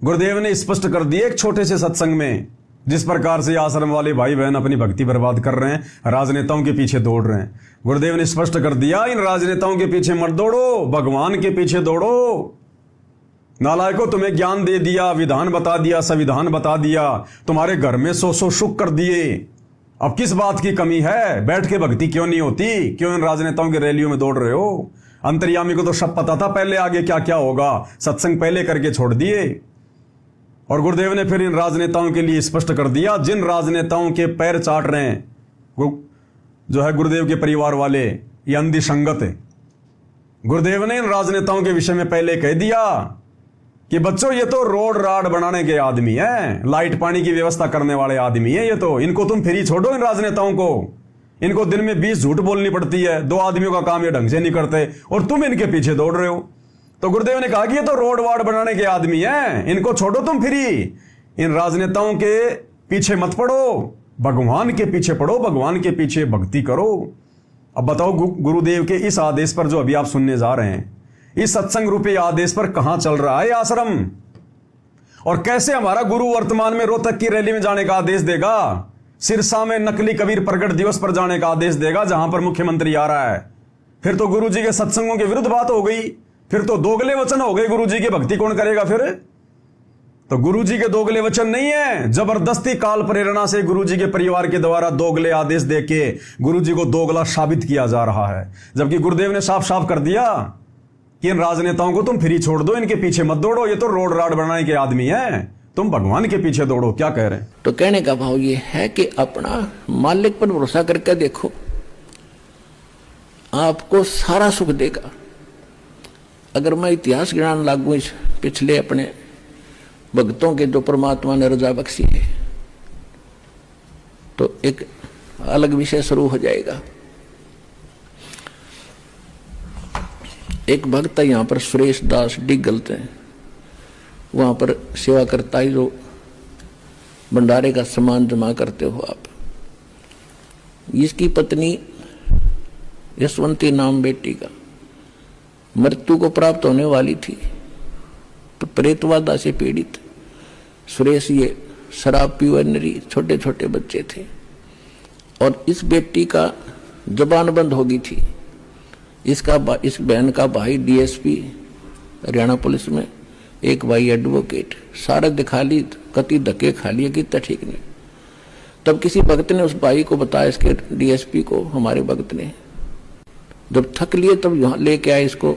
गुरुदेव ने स्पष्ट कर दिया एक छोटे से सत्संग में, जिस प्रकार से आश्रम वाले भाई बहन अपनी भक्ति बर्बाद कर रहे हैं, राजनेताओं के पीछे दौड़ रहे हैं। गुरुदेव ने स्पष्ट कर दिया, इन राजनेताओं के पीछे मत दौड़ो, भगवान के पीछे दौड़ो। नालायकों, तुम्हें ज्ञान दे दिया, विधान बता दिया, संविधान बता दिया, तुम्हारे घर में सौ सौ सुख कर दिए। अब किस बात की कमी है? बैठ के भक्ति क्यों नहीं होती? क्यों इन राजनेताओं की रैलियों में दौड़ रहे हो? अंतर्यामी को तो सब पता था पहले आगे क्या क्या होगा, सत्संग पहले करके छोड़ दिए। और गुरुदेव ने फिर इन राजनेताओं के लिए स्पष्ट कर दिया, जिन राजनेताओं के पैर चाट रहे हैं जो है गुरुदेव के परिवार वाले, ये अंधी संगत है। गुरुदेव ने इन राजनेताओं के विषय में पहले कह दिया कि बच्चों, ये तो रोड राड बनाने के आदमी हैं, लाइट पानी की व्यवस्था करने वाले आदमी हैं ये तो। इनको तुम फ्री छोड़ो, इन राजनेताओं को। इनको दिन में 20 झूठ बोलनी पड़ती है, 2 आदमियों का काम ये ढंग से नहीं करते, और तुम इनके पीछे दौड़ रहे हो। तो गुरुदेव ने कहा कि ये तो रोड वाड बनाने के आदमी हैं, इनको छोड़ो तुम फ्री। इन राजनेताओं के पीछे मत पड़ो, भगवान के पीछे पड़ो, भगवान के पीछे भक्ति करो। अब बताओ, गुरुदेव के इस आदेश पर जो अभी आप सुनने जा रहे हैं, इस सत्संग रूपी आदेश पर कहां चल रहा है आश्रम? और कैसे हमारा गुरु वर्तमान में रोहतक की रैली में जाने का आदेश देगा, सिरसा में नकली कबीर प्रकट दिवस पर जाने का आदेश देगा जहां पर मुख्यमंत्री आ रहा है? फिर तो गुरु जी के सत्संगों के विरुद्ध बात हो गई, फिर तो दोगले वचन हो गए। गुरु जी की भक्ति कौन करेगा फिर? तो गुरु जी के दोगले वचन नहीं है, जबरदस्ती काल प्रेरणा से गुरु जी के परिवार के द्वारा दोगले आदेश देके गुरु जी को दोगला साबित किया जा रहा है। जबकि गुरुदेव ने साफ साफ कर दिया कि इन राजनेताओं को तुम फ्री छोड़ दो, इनके पीछे मत दौड़ो, ये तो रोड राड बनाने के आदमी हैं, तुम भगवान के पीछे दौड़ो। क्या कह रहे हैं? तो कहने का भाव ये है कि अपना मालिक पर भरोसा करके देखो, आपको सारा सुख देगा। अगर मैं इतिहास ज्ञान लागू इस पिछले अपने भक्तों के जो परमात्मा ने रजा बख्शी है, तो एक अलग विषय शुरू हो जाएगा। एक भक्त है यहाँ पर, सुरेश दास डिग्गल थे, वहां पर सेवा करता है, जो भंडारे का सामान जमा करते हो आप। इसकी पत्नी यशवंती नाम बेटी का मृत्यु को प्राप्त होने वाली थी, प्रेतवादा से पीड़ित। सुरेश ये शराब पीवनरी, छोटे छोटे बच्चे थे, और इस बेटी का जबान बंद हो गई थी। इस बहन का भाई डीएसपी हरियाणा पुलिस में, एक भाई एडवोकेट, सारा दिखा ली, कति धक्के खा लिए कि ठीक नहीं। तब किसी भक्त ने उस भाई को बताया, इसके डीएसपी को, हमारे भक्त ने, जब थक लिए तब यहाँ लेके आए, इसको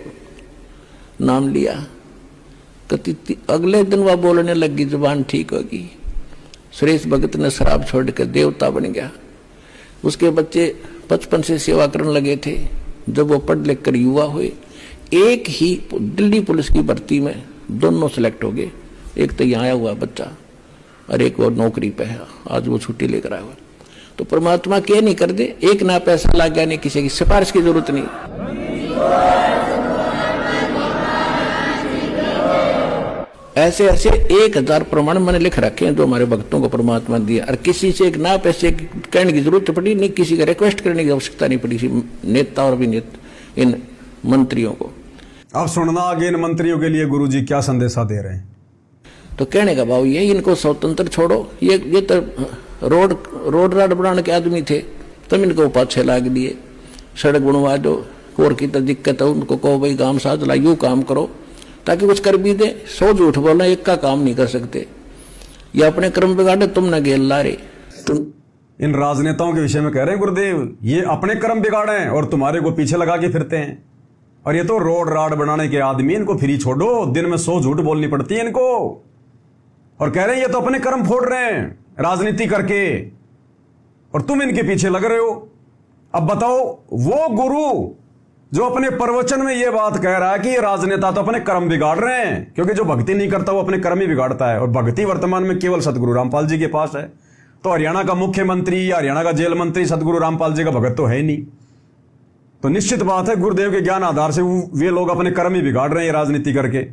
नाम लिया। कति अगले दिन वह बोलने लगी, जुबान ठीक होगी। सुरेश भगत ने शराब छोड़कर देवता बन गया। उसके बच्चे 55 से सेवा करने लगे थे। जब वो पढ़ लिख कर युवा हुए, एक ही दिल्ली पुलिस की भर्ती में दोनों सिलेक्ट हो गए। एक तो यहाँ आया हुआ बच्चा और एक वो नौकरी पे है, आज वो छुट्टी लेकर आया हुआ। तो परमात्मा क्या नहीं कर दे, एक ना पैसा लग गया, नहीं किसी की सिफारिश की जरूरत नहीं। ऐसे ऐसे 1000 प्रमाण मैंने लिख रखे हैं जो हमारे भक्तों को परमात्मा दिया, और किसी से एक ना पैसे कहने की जरूरत पड़ी नहीं, किसी का रिक्वेस्ट करने की आवश्यकता नहीं पड़ी नेता और अभिनेता इन मंत्रियों को। अब सुनना आगे इन मंत्रियों के लिए गुरुजी क्या संदेशा दे रहे हैं। तो कहने का भाव ये, इनको स्वतंत्र छोड़ो। ये तो रोड राड बनाने के आदमी थे, तुम इनको पाछे लाग दिए। सड़क बनवा दो, और की तो दिक्कत है, उनको कहो भाई गांव साथ ला, यूं काम करो ताकि कुछ कर भी दे। 100 झूठ बोलना, एक का काम नहीं कर सकते। ये अपने कर्म बिगाड़े, तुम न गेल ला रे। तुम इन राजनेताओं के विषय में कह रहे हैं गुरुदेव, ये अपने कर्म बिगाड़े हैं और तुम्हारे को पीछे लगा के फिरते हैं। और ये तो रोड राड बनाने के आदमी, इनको फ्री छोड़ो, दिन में 100 झूठ बोलनी पड़ती है इनको। और कह रहे हैं ये तो अपने कर्म फोड़ रहे हैं राजनीति करके, और तुम इनके पीछे लग रहे हो। अब बताओ, वो गुरु जो अपने प्रवचन में ये बात कह रहा है कि ये राजनेता तो अपने कर्म बिगाड़ रहे हैं, क्योंकि जो भक्ति नहीं करता वो अपने कर्म ही बिगाड़ता है, और भक्ति वर्तमान में केवल सदगुरु रामपाल जी के पास है। तो हरियाणा का मुख्यमंत्री या हरियाणा का जेल मंत्री सदगुरु रामपाल जी का भगत तो है ही नहीं। तो निश्चित बात है गुरुदेव के ज्ञान आधार से वे लोग अपने कर्म ही बिगाड़ रहे हैं राजनीति करके।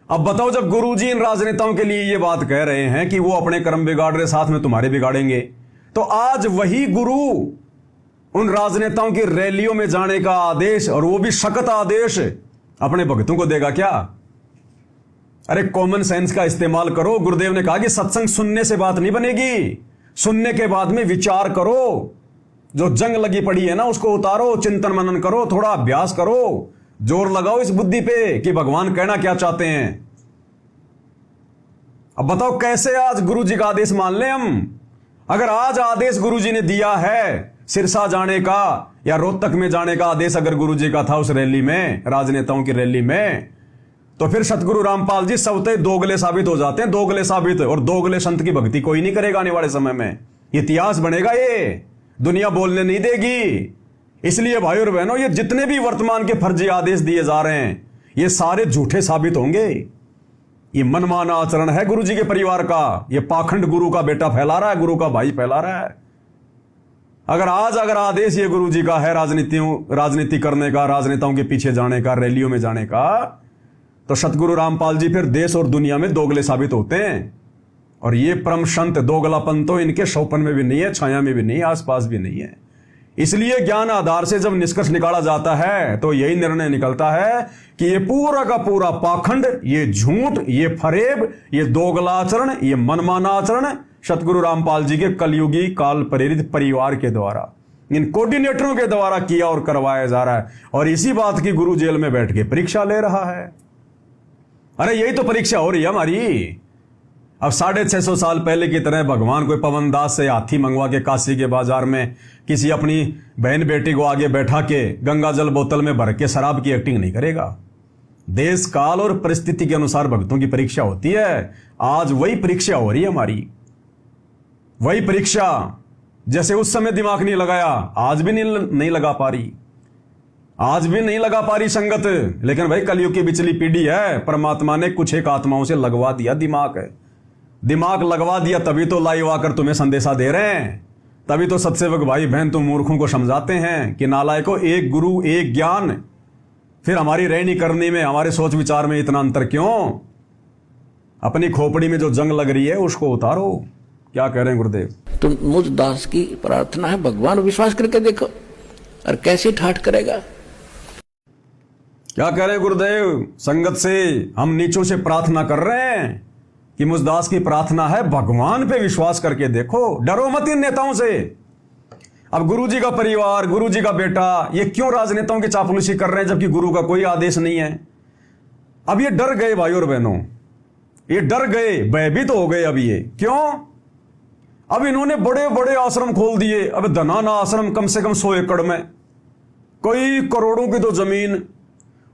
अब बताओ, जब गुरुजी इन राजनेताओं के लिए ये बात कह रहे हैं कि वो अपने कर्म बिगाड़ रहे, साथ में तुम्हारे बिगाड़ेंगे, तो आज वही गुरु उन राजनेताओं की रैलियों में जाने का आदेश, और वो भी सख्त आदेश, अपने भक्तों को देगा क्या? अरे कॉमन सेंस का इस्तेमाल करो। गुरुदेव ने कहा कि सत्संग सुनने से बात नहीं बनेगी, सुनने के बाद में विचार करो। जो जंग लगी पड़ी है ना उसको उतारो, चिंतन मनन करो, थोड़ा अभ्यास करो, जोर लगाओ इस बुद्धि पे कि भगवान कहना क्या चाहते हैं। अब बताओ कैसे आज गुरु जी का आदेश मान लें हम। अगर आज आदेश गुरु जी ने दिया है सिरसा जाने का या रोहतक में जाने का आदेश अगर गुरु जी का था उस रैली में, राजनेताओं की रैली में, तो फिर सतगुरु रामपाल जी सबते दोगले साबित हो जाते हैं, दोगले साबित। और दोगले संत की भक्ति कोई नहीं करेगा आने वाले समय में, इतिहास बनेगा, ये दुनिया बोलने नहीं देगी। इसलिए भाई और बहनों, ये जितने भी वर्तमान के फर्जी आदेश दिए जा रहे हैं ये सारे झूठे साबित होंगे। ये मनमाना आचरण है गुरु जी के परिवार का, ये पाखंड गुरु का बेटा फैला रहा है, गुरु का भाई फैला रहा है। अगर आदेश ये गुरु जी का है राजनीति करने का, राजनेताओं के पीछे जाने का, रैलियों में जाने का, तो सतगुरु रामपाल जी फिर देश और दुनिया में दोगले साबित होते हैं। और ये परम संत दोगलापन तो इनके शौपन में भी नहीं है, छाया में भी नहीं है, आसपास भी नहीं है। इसलिए ज्ञान आधार से जब निष्कर्ष निकाला जाता है तो यही निर्णय निकलता है कि ये पूरा का पूरा पाखंड, ये झूठ, ये फरेब, ये दोगला आचरण, ये मनमाना आचरण सतगुरु रामपाल जी के कलयुगी काल प्रेरित परिवार के द्वारा, इन कोऑर्डिनेटरों के द्वारा किया और करवाया जा रहा है। और इसी बात की गुरु जेल में बैठ के परीक्षा ले रहा है। अरे यही तो परीक्षा हो रही है हमारी। अब 650 साल पहले की तरह भगवान कोई पवन दास से हाथी मंगवा के काशी के बाजार में किसी अपनी बहन बेटी को आगे बैठा के गंगा जल बोतल में भर के शराब की एक्टिंग नहीं करेगा। देश काल और परिस्थिति के अनुसार भक्तों की परीक्षा होती है। आज वही परीक्षा हो रही है हमारी, वही परीक्षा। जैसे उस समय दिमाग नहीं लगाया, आज भी नहीं लगा पा रही, आज भी नहीं लगा पा रही संगत। लेकिन भाई कलयुग की बिचली पीढ़ी है, परमात्मा ने कुछ एक आत्माओं से लगवा दिया दिमाग लगवा दिया, तभी तो लाइव आकर तुम्हें संदेशा दे रहे हैं, तभी तो सत्सेवक भाई बहन तुम मूर्खों को समझाते हैं कि नालायकों, एक गुरु एक ज्ञान, फिर हमारी रहनी करनी में, हमारे सोच विचार में इतना अंतर क्यों? अपनी खोपड़ी में जो जंग लग रही है उसको उतारो। क्या कह रहे हैं गुरुदेव? तो मुझ दास की प्रार्थना है, भगवान विश्वास करके देखो, और कैसे ठाठ करेगा। क्या कह रहे हैं गुरुदेव? संगत से हम नीचों से प्रार्थना कर रहे हैं कि मुझदास की प्रार्थना है भगवान पे विश्वास करके देखो, डरो मत इन नेताओं से। अब गुरुजी का परिवार, गुरुजी का बेटा, ये क्यों राजनेताओं की चापलूसी कर रहे हैं जबकि गुरु का कोई आदेश नहीं है? अब ये डर गए भाई और बहनों, ये डर गए, भयभीत हो गए। अब ये क्यों? अब इन्होंने बड़े बड़े आश्रम खोल दिए। अब धनाना आश्रम कम से कम 100 एकड़ में, कोई करोड़ों की तो जमीन,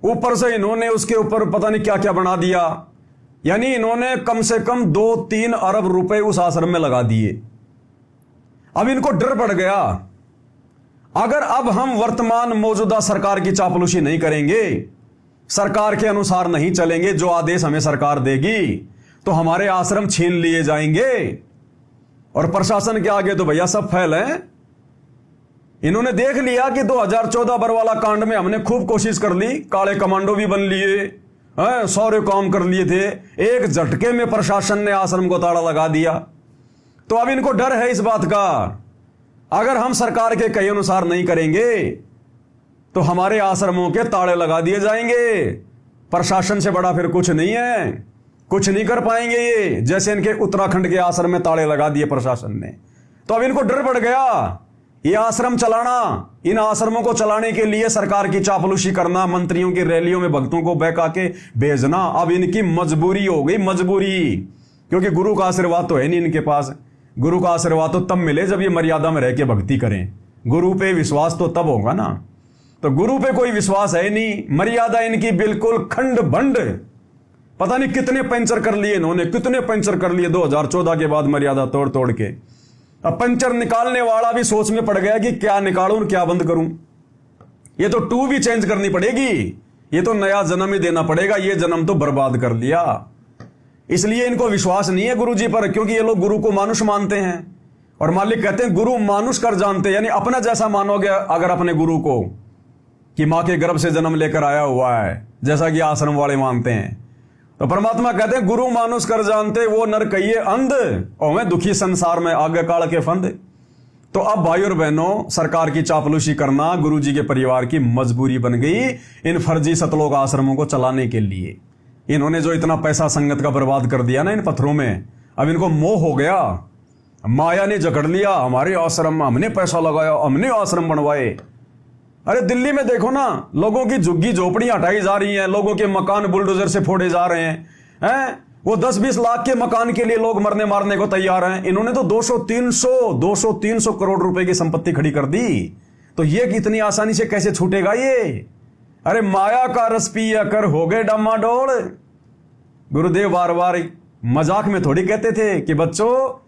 ऊपर से इन्होंने उसके ऊपर पता नहीं क्या क्या बना दिया। यानी इन्होंने कम से कम 2-3 अरब रुपए उस आश्रम में लगा दिए। अब इनको डर पड़ गया, अगर अब हम वर्तमान मौजूदा सरकार की चापलूसी नहीं करेंगे, सरकार के अनुसार नहीं चलेंगे, जो आदेश हमें सरकार देगी, तो हमारे आश्रम छीन लिए जाएंगे। और प्रशासन के आगे तो भैया सब फेल है। इन्होंने देख लिया कि 2014 बरवाला कांड में हमने खूब कोशिश कर ली, काले कमांडो भी बन लिए, सारे काम कर लिए थे, एक झटके में प्रशासन ने आश्रम को ताला लगा दिया। तो अब इनको डर है इस बात का, अगर हम सरकार के कहे अनुसार नहीं करेंगे तो हमारे आश्रमों के ताले लगा दिए जाएंगे। प्रशासन से बड़ा फिर कुछ नहीं है, कुछ नहीं कर पाएंगे ये, जैसे इनके उत्तराखंड के आश्रम में ताले लगा दिए प्रशासन ने। तो अब इनको डर पड़ गया, ये आश्रम चलाना, इन आश्रमों को चलाने के लिए सरकार की चापलूसी करना, मंत्रियों की रैलियों में भक्तों को बहका के भेजना, अब इनकी मजबूरी हो गई, मजबूरी। क्योंकि गुरु का आशीर्वाद तो है नहीं इनके पास। गुरु का आशीर्वाद तो तब मिले जब ये मर्यादा में रह के भक्ति करें। गुरु पे विश्वास तो तब होगा ना। तो गुरु पे कोई विश्वास है नहीं, मर्यादा इनकी बिल्कुल खंड भंड। पता नहीं कितने पंचर कर लिए इन्होंने, कितने पंचर कर लिए 2014 के बाद मर्यादा तोड़ तोड़ के। अब पंचर निकालने वाला भी सोच में पड़ गया कि क्या निकालूं और क्या बंद करूं। ये तो टू भी चेंज करनी पड़ेगी, ये तो नया जन्म ही देना पड़ेगा, ये जन्म तो बर्बाद कर लिया। इसलिए इनको विश्वास नहीं है गुरु जी पर, क्योंकि ये लोग गुरु को मानुष मानते हैं। और मालिक कहते हैं गुरु मानुष कर जानते, यानी अपना जैसा मानोगे अगर अपने गुरु को कि मां के गर्भ से जन्म लेकर आया हुआ है, जैसा कि आश्रम वाले मानते हैं, तो परमात्मा कहते हैं गुरु मानुष कर जानते, वो नर कहिए अंध, और मैं दुखी संसार में आगे काल के फंद। तो अब भाई और बहनों, सरकार की चापलूसी करना गुरु जी के परिवार की मजबूरी बन गई इन फर्जी सतलोक आश्रमों को चलाने के लिए। इन्होंने जो इतना पैसा संगत का बर्बाद कर दिया ना इन पत्थरों में, अब इनको मोह हो गया, माया ने जकड़ लिया। हमारे आश्रम में हमने पैसा लगाया, हमने आश्रम बनवाए। अरे दिल्ली में देखो ना, लोगों की झुग्गी झोपड़ियां हटाई जा रही हैं, लोगों के मकान बुलडोजर से फोड़े जा रहे हैं। वो 10-20 लाख के मकान के लिए लोग मरने मारने को तैयार हैं। इन्होंने तो 200-300 करोड़ रुपए की संपत्ति खड़ी कर दी। तो ये कितनी आसानी से कैसे छूटेगा ये? अरे माया का रस पिया कर हो गए डामाडोल। गुरुदेव बार बार मजाक में थोड़ी कहते थे कि बच्चों,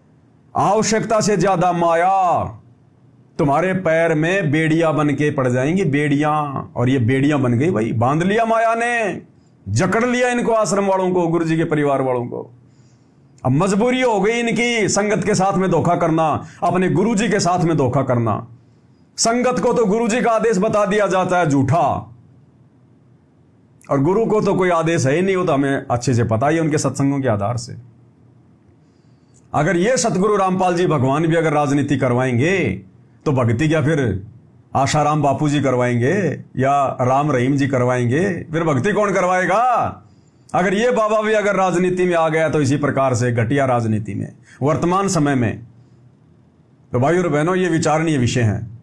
आवश्यकता से ज्यादा माया तुम्हारे पैर में बेड़ियां बन के पड़ जाएंगी, बेड़ियां। और ये बेड़ियां बन गई भाई, बांध लिया माया ने, जकड़ लिया इनको, आश्रम वालों को, गुरु जी के परिवार वालों को। अब मजबूरी हो गई इनकी संगत के साथ में धोखा करना, अपने गुरु जी के साथ में धोखा करना। संगत को तो गुरु जी का आदेश बता दिया जाता है झूठा, और गुरु को तो कोई आदेश है ही नहीं। वो तो हमें अच्छे से पता ही है उनके सत्संगों के आधार से। अगर ये सतगुरु रामपाल जी भगवान भी अगर राजनीति करवाएंगे तो भक्ति क्या फिर आशाराम बापू जी करवाएंगे या राम रहीम जी करवाएंगे? फिर भक्ति कौन करवाएगा? अगर ये बाबा भी अगर राजनीति में आ गया तो इसी प्रकार से घटिया राजनीति में वर्तमान समय में, तो भाई और बहनों ये विचारणीय विषय है।